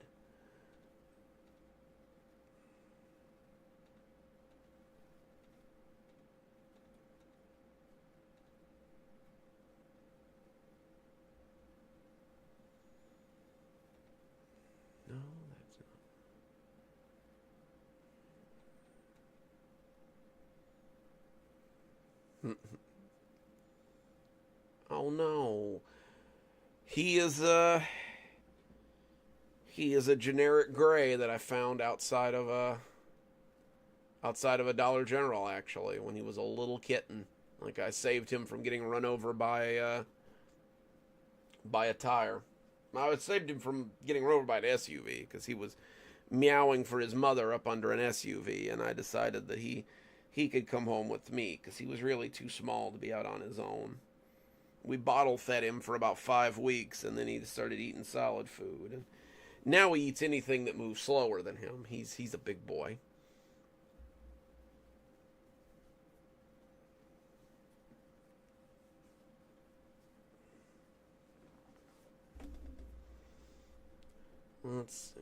No, that's not. Oh no. He is a generic gray that I found outside of a Dollar General, actually, when he was a little kitten. Like, I saved him from getting run over by a tire. I saved him from getting run over by an SUV because he was meowing for his mother up under an SUV, and I decided that he could come home with me because he was really too small to be out on his own. We bottle fed him for about 5 weeks, and then he started eating solid food. And now he eats anything that moves slower than him. He's a big boy. Let's see.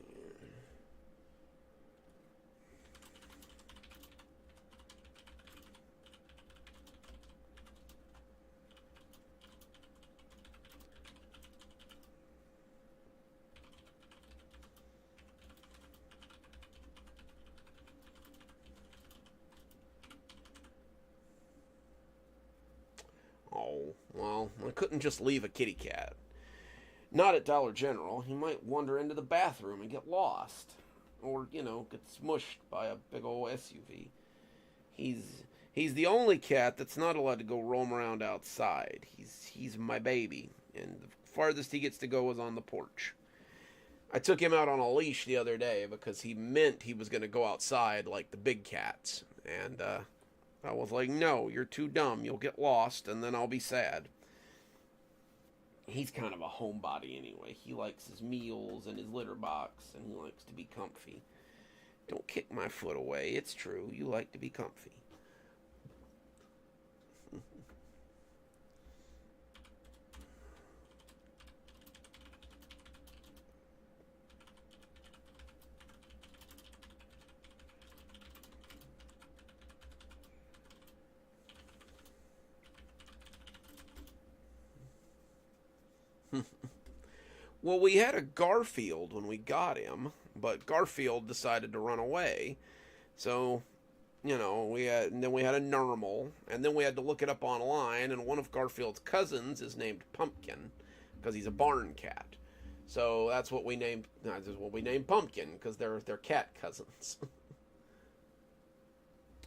Oh, well, I couldn't just leave a kitty cat. Not at Dollar General. He might wander into the bathroom and get lost. Or, you know, get smushed by a big old SUV. He's the only cat that's not allowed to go roam around outside. He's my baby. And the farthest he gets to go is on the porch. I took him out on a leash the other day because he meant he was going to go outside like the big cats. And I was like, no, you're too dumb. You'll get lost, and then I'll be sad. He's kind of a homebody anyway. He likes his meals and his litter box, and he likes to be comfy. Don't kick my foot away. It's true. You like to be comfy. Well, we had a Garfield when we got him, but Garfield decided to run away. So, you know, we had a normal, and then we had to look it up online, and one of Garfield's cousins is named Pumpkin because he's a barn cat. So that's what we named Pumpkin because they're cat cousins.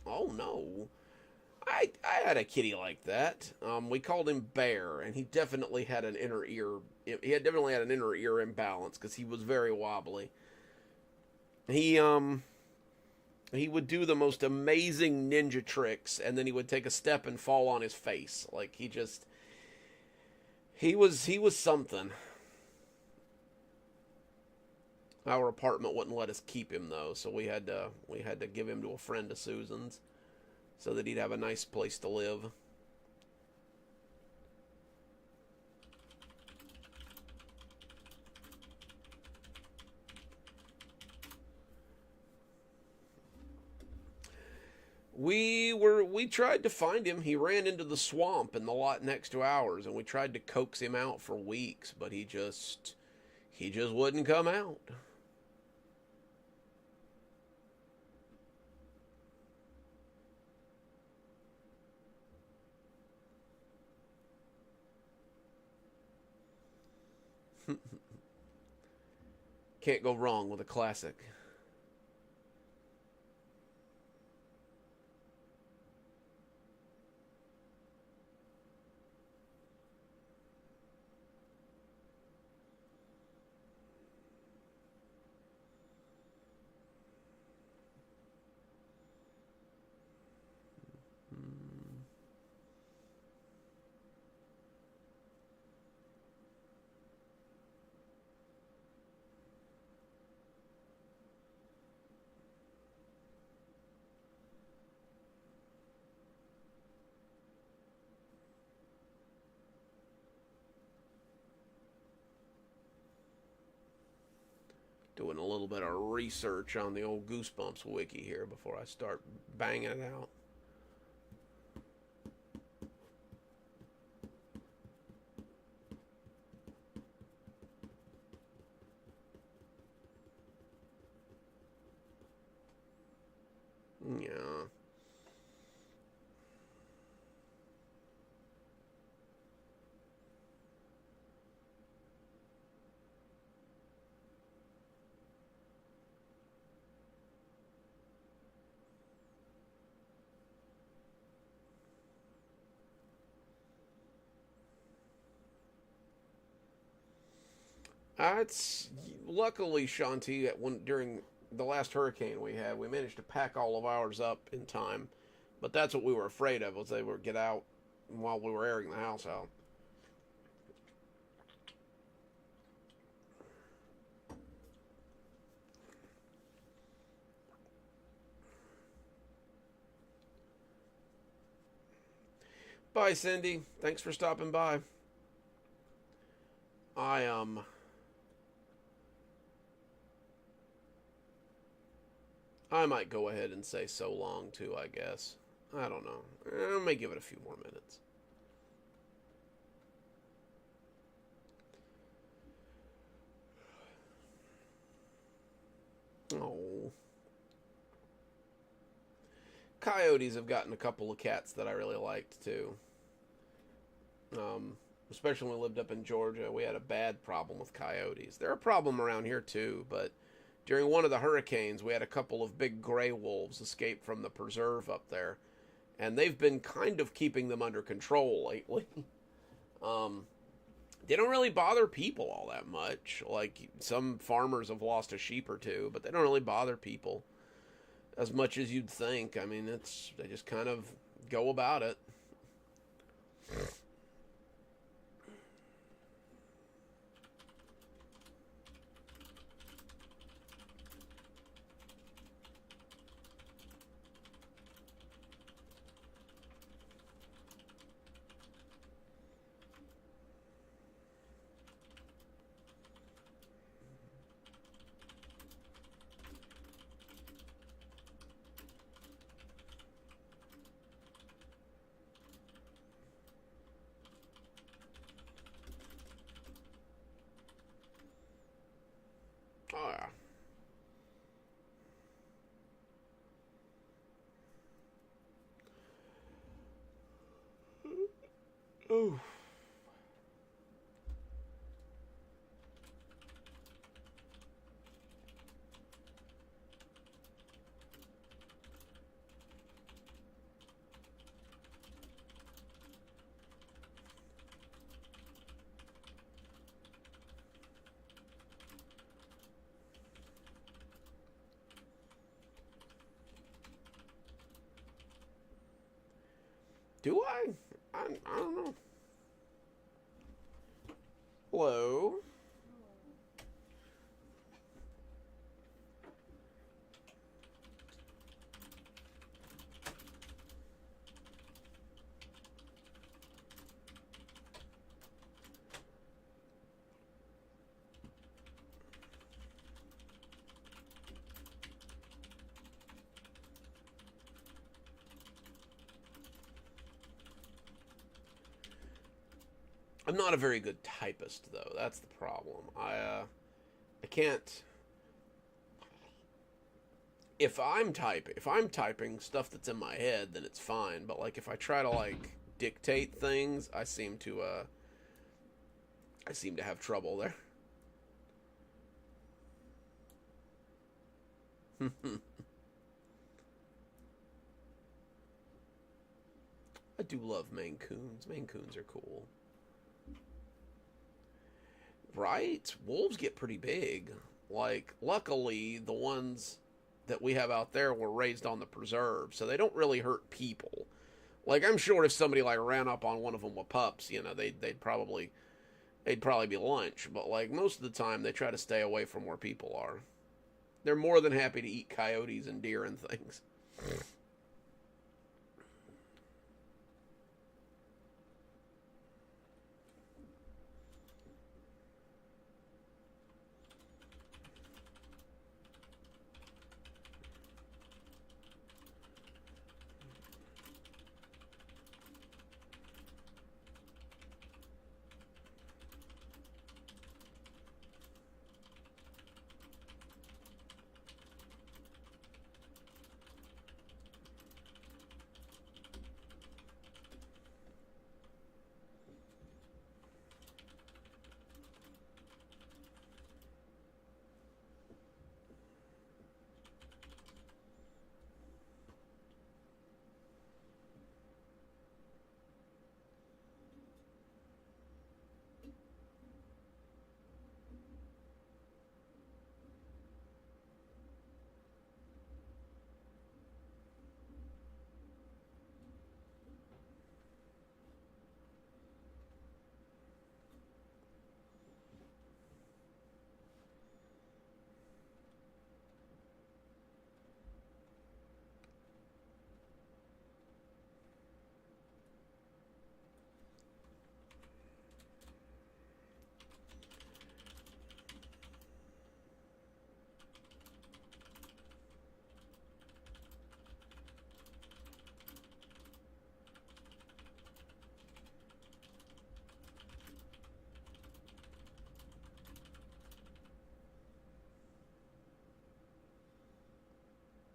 Oh no. I had a kitty like that. We called him Bear, and he definitely had an inner ear. He had definitely had an inner ear imbalance because he was very wobbly. He he would do the most amazing ninja tricks, and then he would take a step and fall on his face. Like he was something. Our apartment wouldn't let us keep him though, so we had to give him to a friend of Susan's so that he'd have a nice place to live. We tried to find him. He ran into the swamp in the lot next to ours, and we tried to coax him out for weeks, but he just wouldn't come out. Can't go wrong with a classic. Doing a little bit of research on the old Goosebumps wiki here before I start banging it out. Yeah. It's luckily, Shanti, during the last hurricane we had, we managed to pack all of ours up in time. But that's what we were afraid of, was they would get out while we were airing the house out. Bye, Cindy. Thanks for stopping by. I I might go ahead and say so long too, I guess. I don't know. I may give it a few more minutes. Oh. Coyotes have gotten a couple of cats that I really liked too. Um, Especially when we lived up in Georgia, we had a bad problem with coyotes. They're a problem around here too, but during one of the hurricanes, we had a couple of big gray wolves escape from the preserve up there, and they've been kind of keeping them under control lately. um, they don't really bother people all that much. Like some farmers have lost a sheep or two, but they don't really bother people as much as you'd think. I mean, they just kind of go about it. Oh yeah. Oh. Do I? I don't know. Hello. I'm not a very good typist, though. That's the problem. I can't. If I'm typing stuff that's in my head, then it's fine. But like if I try to like dictate things, I seem to have trouble there. I do love Maine Coons. Maine Coons are cool. Right? Wolves get pretty big. Like, luckily, the ones that we have out there were raised on the preserve, so they don't really hurt people. Like, I'm sure if somebody like ran up on one of them with pups, they'd probably be lunch. But like most of the time, they try to stay away from where people are. They're more than happy to eat coyotes and deer and things.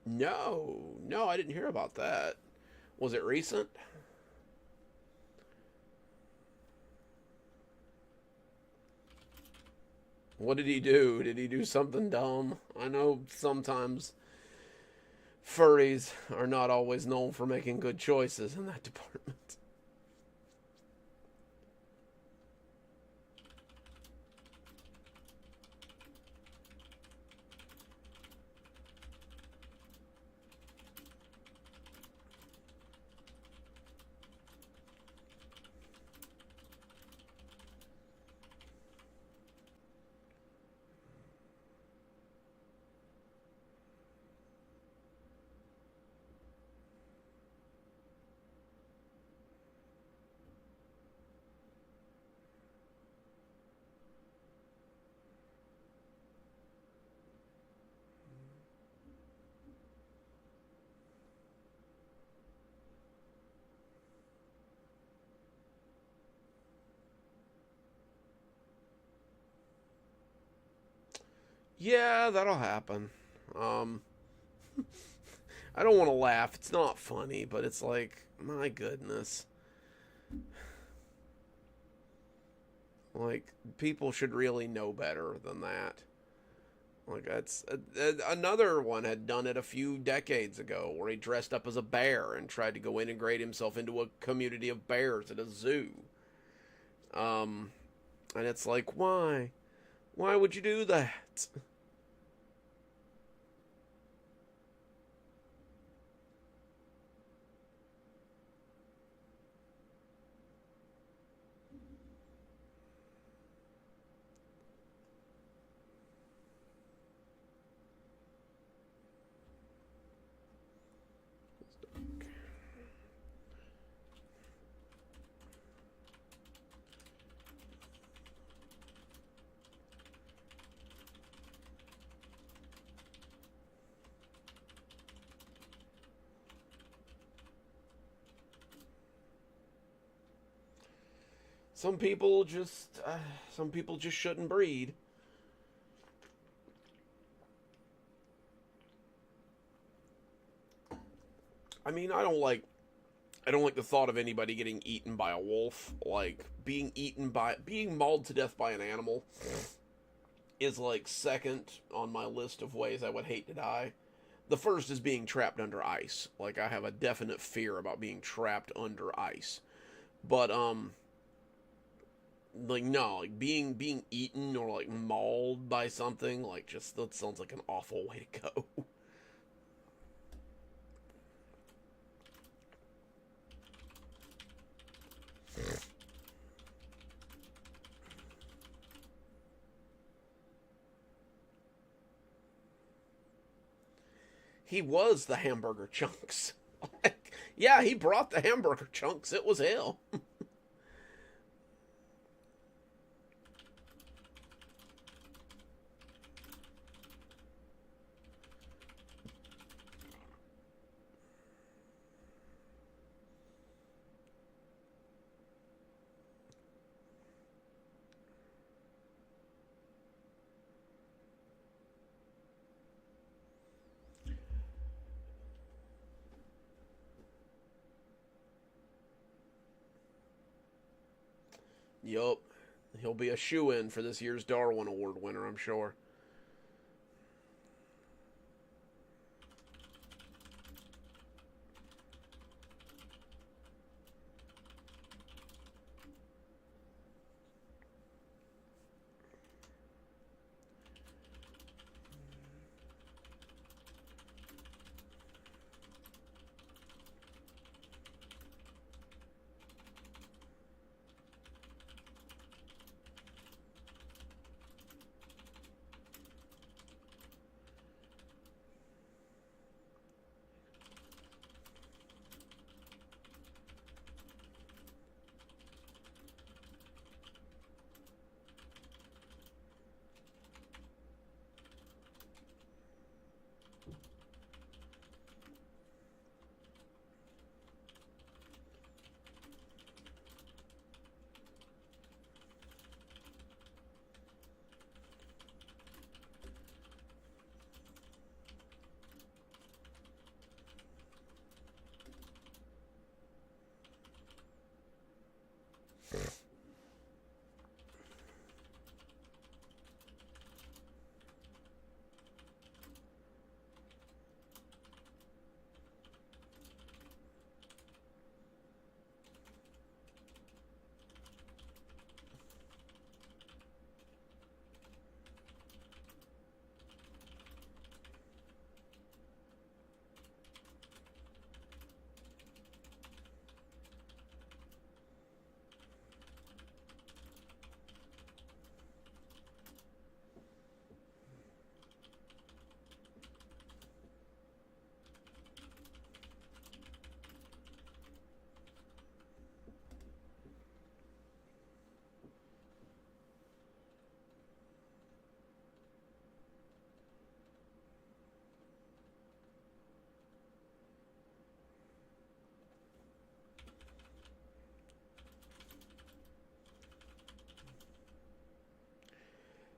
No, no, I didn't hear about that. Was it recent? What did he do? Did he do something dumb? I know sometimes furries are not always known for making good choices in that department. Yeah, that'll happen. Um, I don't want to laugh. It's not funny, but it's like, my goodness. Like, people should really know better than that. Like, another one had done it a few decades ago where he dressed up as a bear and tried to go integrate himself into a community of bears at a zoo. Um, and it's like, why? Why would you do that? Some people just, some people just shouldn't breed. I mean, I don't like the thought of anybody getting eaten by a wolf. Like being mauled to death by an animal is like second on my list of ways I would hate to die. The first is being trapped under ice. Like I have a definite fear about being trapped under ice. But like no, like being eaten or like mauled by something, like just that sounds like an awful way to go. He was the hamburger chunks. Like, yeah, he brought the hamburger chunks. It was hell. Yup. He'll be a shoe in for this year's Darwin Award winner, I'm sure.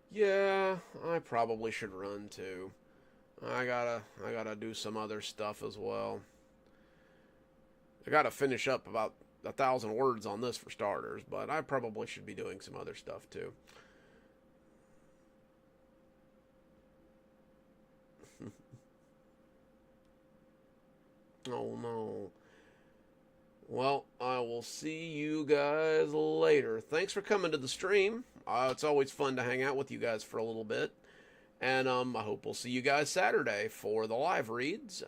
Yeah, I probably should run too. I gotta do some other stuff as well. I gotta finish up about 1,000 words on this for starters, but I probably should be doing some other stuff too. Oh no. Well, I will see you guys later. Thanks for coming to the stream. It's always fun to hang out with you guys for a little bit. And I hope we'll see you guys Saturday for the live reads.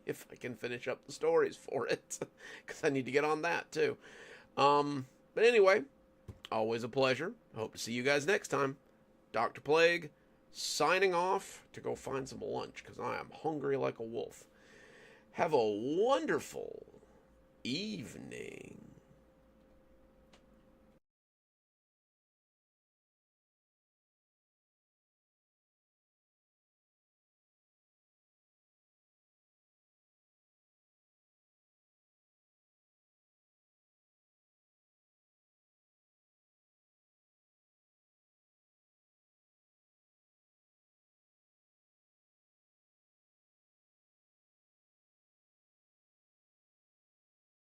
If I can finish up the stories for it, because I need to get on that too. But anyway, always a pleasure. Hope to see you guys next time. Dr. Plague signing off to go find some lunch because I am hungry like a wolf. Have a wonderful evening.